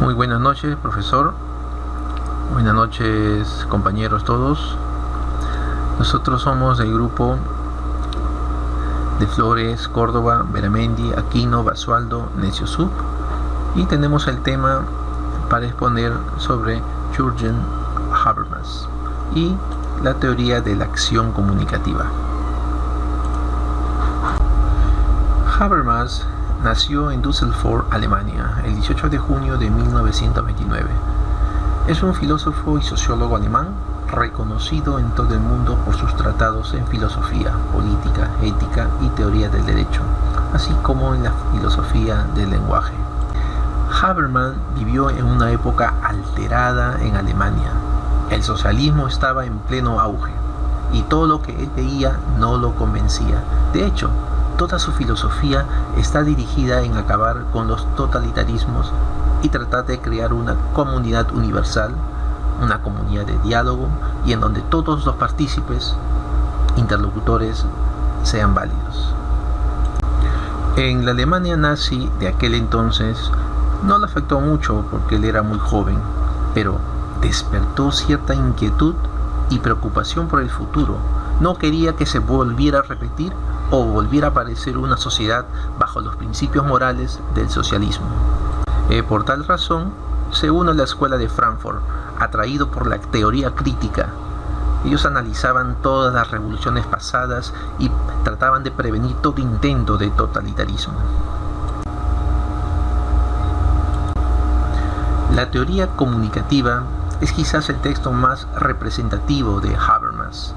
Muy buenas noches, profesor. Buenas noches, compañeros todos. Nosotros somos del grupo de Flores, Córdoba, Beramendi, Aquino, Basualdo, Necio Sub, y tenemos el tema para exponer sobre Jürgen Habermas y la teoría de la acción comunicativa. Habermas nació en Düsseldorf, Alemania, el 18 de junio de 1929. Es un filósofo y sociólogo alemán reconocido en todo el mundo por sus tratados en filosofía, política, ética y teoría del derecho, así como en la filosofía del lenguaje. Habermas vivió en una época alterada en Alemania. El socialismo estaba en pleno auge y todo lo que él veía no lo convencía. De hecho, toda su filosofía está dirigida en acabar con los totalitarismos y tratar de crear una comunidad universal, una comunidad de diálogo y en donde todos los partícipes, interlocutores, sean válidos. En la Alemania nazi de aquel entonces no le afectó mucho porque él era muy joven, pero despertó cierta inquietud y preocupación por el futuro. No quería que se volviera a repetir o volviera a aparecer una sociedad bajo los principios morales del socialismo. Por tal razón, se une a la escuela de Frankfurt, atraído por la teoría crítica. Ellos analizaban todas las revoluciones pasadas y trataban de prevenir todo intento de totalitarismo. La teoría comunicativa es quizás el texto más representativo de Habermas.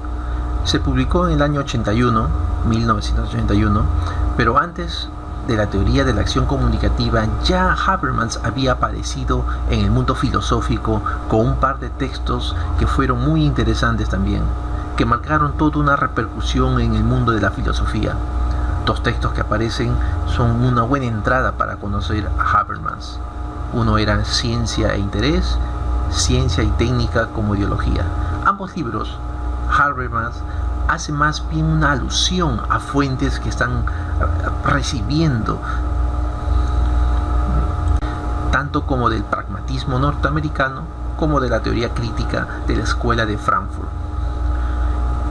Se publicó en el año 1981, pero antes de la teoría de la acción comunicativa ya Habermas había aparecido en el mundo filosófico con un par de textos que fueron muy interesantes también, que marcaron toda una repercusión en el mundo de la filosofía. Dos textos que aparecen son una buena entrada para conocer a Habermas. Uno era Ciencia e Interés, Ciencia y Técnica como Ideología. Ambos libros, Habermas hace más bien una alusión a fuentes que están recibiendo tanto como del pragmatismo norteamericano como de la teoría crítica de la escuela de Frankfurt.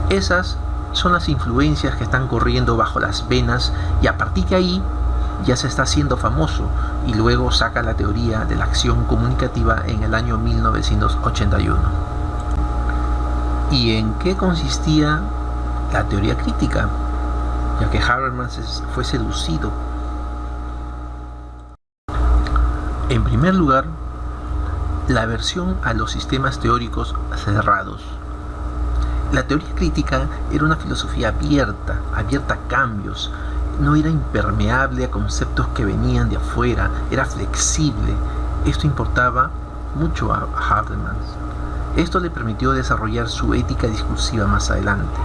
Esas son las influencias que están corriendo bajo las venas y a partir de ahí ya se está haciendo famoso y luego saca la teoría de la acción comunicativa en el año 1981. ¿Y en qué consistía la teoría crítica? Ya que Habermas fue seducido. En primer lugar, la aversión a los sistemas teóricos cerrados. La teoría crítica era una filosofía abierta a cambios, no era impermeable a conceptos que venían de afuera, era flexible. Esto importaba mucho a Habermas. Esto le permitió desarrollar su ética discursiva más adelante.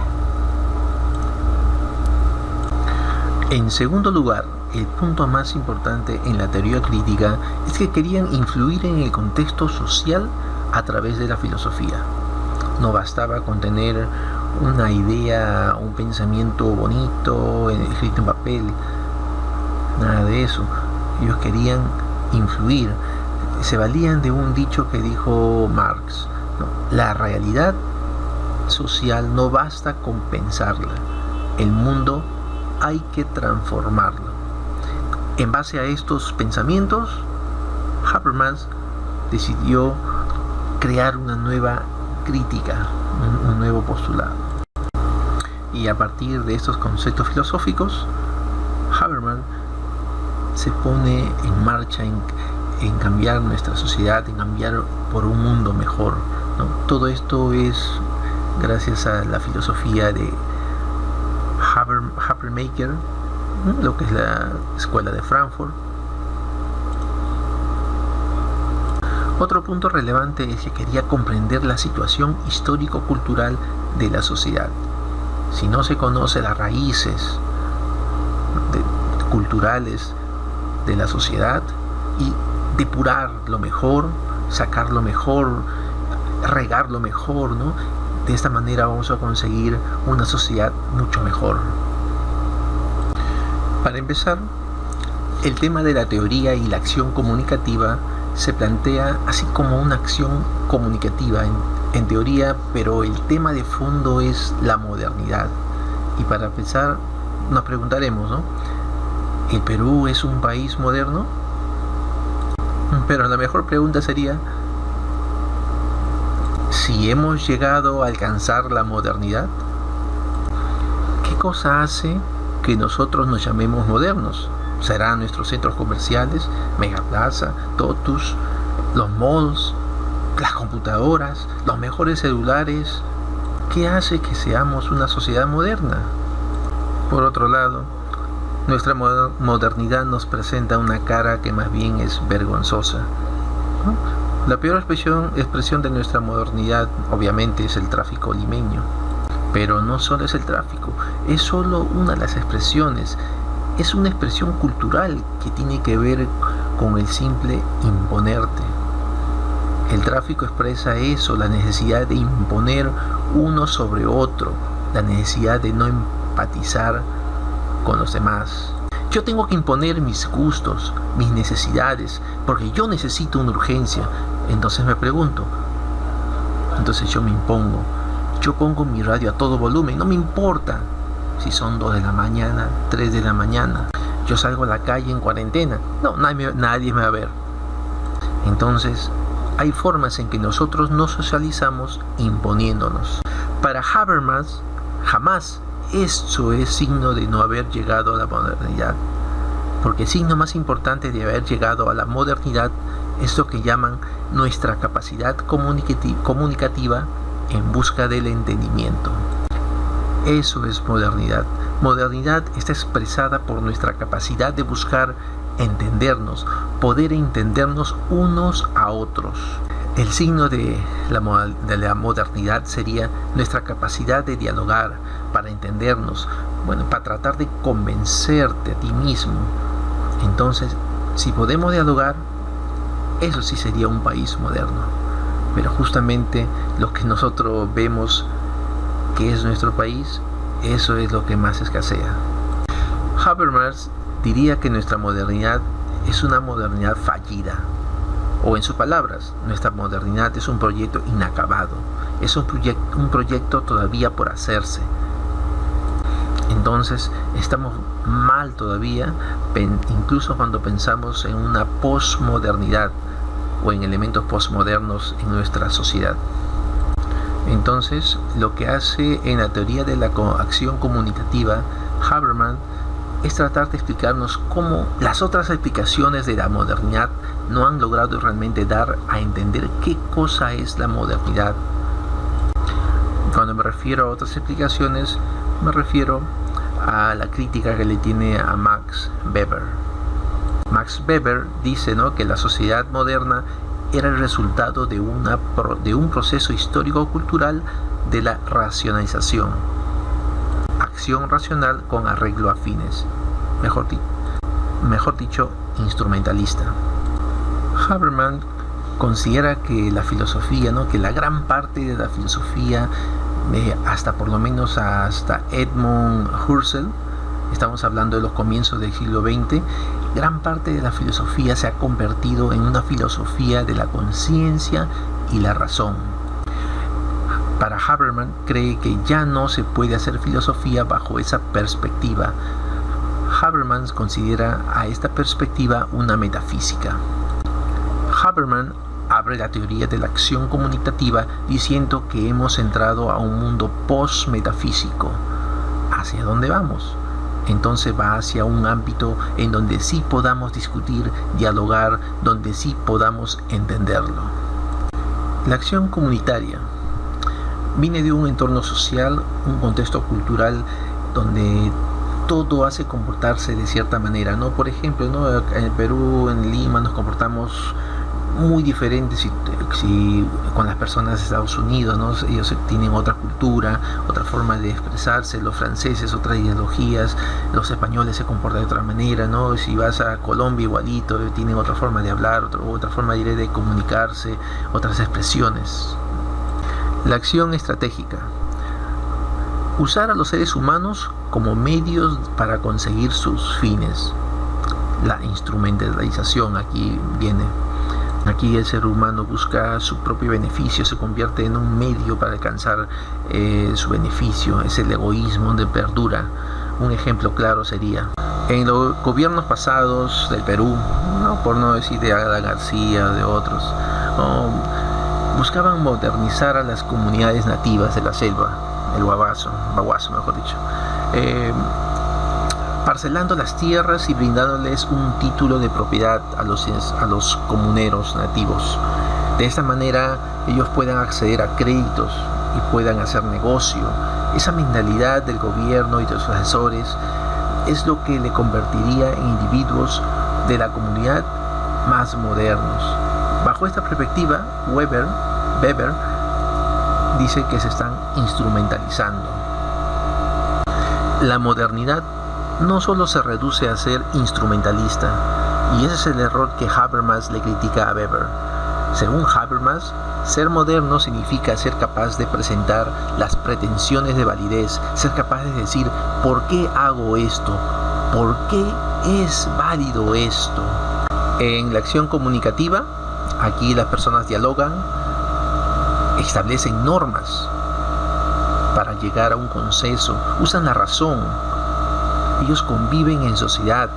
En segundo lugar, el punto más importante en la teoría crítica es que querían influir en el contexto social a través de la filosofía. No bastaba con tener una idea, un pensamiento bonito escrito en papel, nada de eso. Ellos querían influir. Se valían de un dicho que dijo Marx: la realidad social no basta con pensarla, el mundo hay que transformarlo. En base a estos pensamientos, Habermas decidió crear una nueva crítica, un nuevo postulado. Y a partir de estos conceptos filosóficos, Habermas se pone en marcha en cambiar nuestra sociedad, en cambiar por un mundo mejor, ¿no? Todo esto es gracias a la filosofía de Habermaker, lo que es la escuela de Frankfurt. Otro punto relevante es que quería comprender la situación histórico-cultural de la sociedad. Si no se conoce las raíces culturales de la sociedad y depurar lo mejor, sacar lo mejor, regar lo mejor, ¿no? De esta manera vamos a conseguir una sociedad mucho mejor. Para empezar, el tema de la teoría y la acción comunicativa se plantea así como una acción comunicativa en teoría, pero el tema de fondo es la modernidad. Y para empezar nos preguntaremos, ¿no? ¿El Perú es un país moderno? Pero la mejor pregunta sería si hemos llegado a alcanzar la modernidad. ¿Qué cosa hace que nosotros nos llamemos modernos? ¿Serán nuestros centros comerciales, Megaplaza, Totus, los malls, las computadoras, los mejores celulares? ¿Qué hace que seamos una sociedad moderna? Por otro lado, nuestra modernidad nos presenta una cara que más bien es vergonzosa, ¿no? La peor expresión de nuestra modernidad obviamente es el tráfico limeño. Pero no solo es el tráfico, es solo una de las expresiones. Es una expresión cultural que tiene que ver con el simple imponerte. El tráfico expresa eso, la necesidad de imponer uno sobre otro, la necesidad de no empatizar con los demás. Yo tengo que imponer mis gustos, mis necesidades, porque yo necesito una urgencia. Entonces me pregunto, entonces yo me impongo. Yo pongo mi radio a todo volumen, no me importa si son 2 de la mañana, 3 de la mañana. Yo salgo a la calle en cuarentena, no, nadie me va a ver. Entonces, hay formas en que nosotros nos socializamos imponiéndonos. Para Habermas, jamás esto es signo de no haber llegado a la modernidad, porque el signo más importante de haber llegado a la modernidad es lo que llaman nuestra capacidad comunicativa en busca del entendimiento. Eso es modernidad. Modernidad está expresada por nuestra capacidad de buscar entendernos, poder entendernos unos a otros. El signo de la modernidad sería nuestra capacidad de dialogar para entendernos, para tratar de convencerte a ti mismo. Entonces, si podemos dialogar, eso sí sería un país moderno. Pero justamente lo que nosotros vemos que es nuestro país, eso es lo que más escasea. Habermas diría que nuestra modernidad es una modernidad fallida. O en sus palabras, nuestra modernidad es un proyecto inacabado, es un proyecto todavía por hacerse. Entonces estamos mal todavía, incluso cuando pensamos en una posmodernidad o en elementos posmodernos en nuestra sociedad. Entonces, lo que hace en la teoría de la acción comunicativa Habermas es tratar de explicarnos cómo las otras explicaciones de la modernidad no han logrado realmente dar a entender qué cosa es la modernidad. Cuando me refiero a otras explicaciones, me refiero a la crítica que le tiene a Max Weber. Max Weber dice, ¿no?, que la sociedad moderna era el resultado de un proceso histórico-cultural de la racionalización. Acción racional con arreglo a fines, mejor dicho, instrumentalista. Habermas considera que la filosofía, ¿no?, que la gran parte de la filosofía, hasta Edmund Husserl, estamos hablando de los comienzos del siglo XX, gran parte de la filosofía se ha convertido en una filosofía de la conciencia y la razón. Para Habermas, cree que ya no se puede hacer filosofía bajo esa perspectiva. Habermas considera a esta perspectiva una metafísica. Habermas abre la teoría de la acción comunicativa diciendo que hemos entrado a un mundo post-metafísico. ¿Hacia dónde vamos? Entonces va hacia un ámbito en donde sí podamos discutir, dialogar, donde sí podamos entenderlo. La acción comunitaria viene de un entorno social, un contexto cultural donde todo hace comportarse de cierta manera, ¿no? Por ejemplo, ¿no?, en el Perú, en Lima, nos comportamos muy diferentes si con las personas de Estados Unidos, ¿no? Ellos tienen otra cultura, otra forma de expresarse, los franceses otras ideologías, los españoles se comportan de otra manera, ¿no? Si vas a Colombia igualito, tienen otra forma de hablar, otra forma de comunicarse, otras expresiones. La acción estratégica. Usar a los seres humanos como medios para conseguir sus fines. La instrumentalización aquí viene. Aquí el ser humano busca su propio beneficio, se convierte en un medio para alcanzar su beneficio. Es el egoísmo donde perdura. Un ejemplo claro sería en los gobiernos pasados del Perú, por no decir de Alan García, de otros, buscaban modernizar a las comunidades nativas de la selva, el baguazo mejor dicho, parcelando las tierras y brindándoles un título de propiedad a los comuneros nativos. De esta manera ellos puedan acceder a créditos y puedan hacer negocio. Esa mentalidad del gobierno y de sus asesores es lo que le convertiría en individuos de la comunidad más modernos. Bajo esta perspectiva, Weber dice que se están instrumentalizando. La modernidad no solo se reduce a ser instrumentalista, y ese es el error que Habermas le critica a Weber. Según Habermas, ser moderno significa ser capaz de presentar las pretensiones de validez, ser capaz de decir ¿por qué hago esto? ¿Por qué es válido esto? En la acción comunicativa, aquí las personas dialogan, establecen normas para llegar a un consenso, usan la razón. Ellos conviven en sociedad,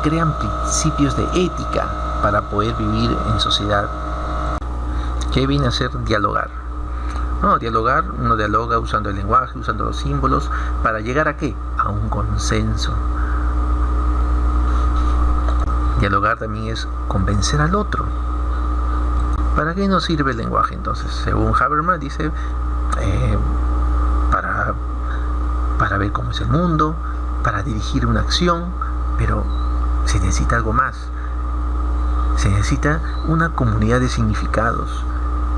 crean principios de ética para poder vivir en sociedad. ¿Qué viene a ser dialogar? Dialogar, uno dialoga usando el lenguaje, usando los símbolos, ¿para llegar a qué? A un consenso. Dialogar también es convencer al otro. ¿Para qué nos sirve el lenguaje entonces? Según Habermas dice, para ver cómo es el mundo, para dirigir una acción, pero se necesita algo más. Se necesita una comunidad de significados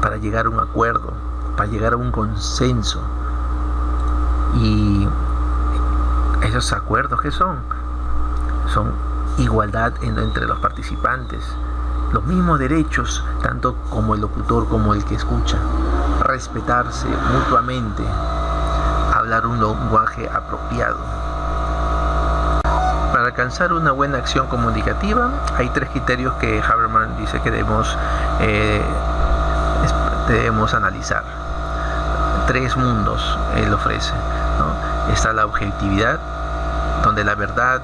para llegar a un acuerdo, para llegar a un consenso. Y esos acuerdos, ¿qué son? Son igualdad entre los participantes, los mismos derechos, tanto como el locutor como el que escucha, respetarse mutuamente, hablar un lenguaje apropiado. Para alcanzar una buena acción comunicativa, hay 3 criterios que Habermas dice que debemos analizar. 3 mundos él ofrece, ¿no? Está la objetividad, donde la verdad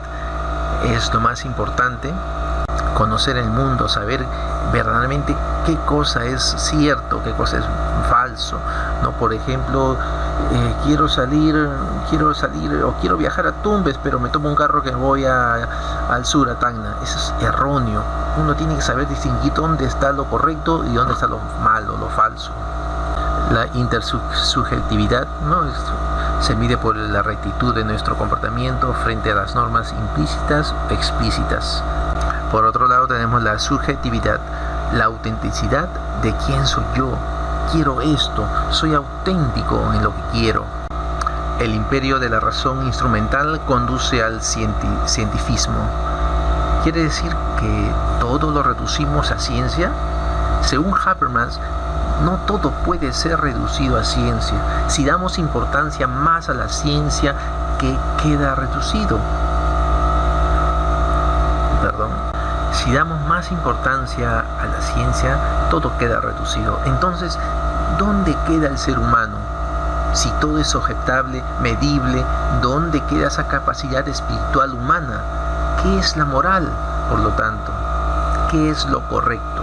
es lo más importante, conocer el mundo, saber verdaderamente qué cosa es cierto, qué cosa es falso, ¿no? Por ejemplo, quiero salir o quiero viajar a Tumbes, pero me tomo un carro que voy al sur, a Tacna. Eso es erróneo. Uno tiene que saber distinguir dónde está lo correcto y dónde está lo malo, lo falso. La intersubjetividad, ¿no? Se mide por la rectitud de nuestro comportamiento frente a las normas implícitas o explícitas. Por otro lado tenemos la subjetividad, la autenticidad de quién soy yo. Quiero esto, soy auténtico en lo que quiero. El imperio de la razón instrumental conduce al cientifismo. ¿Quiere decir que todo lo reducimos a ciencia? Según Habermas, no todo puede ser reducido a ciencia. Si damos importancia más a la ciencia, ¿qué queda reducido? Si damos más importancia a la ciencia, todo queda reducido. Entonces, ¿dónde queda el ser humano? Si todo es objetable, medible, ¿dónde queda esa capacidad espiritual humana? ¿Qué es la moral, por lo tanto? ¿Qué es lo correcto?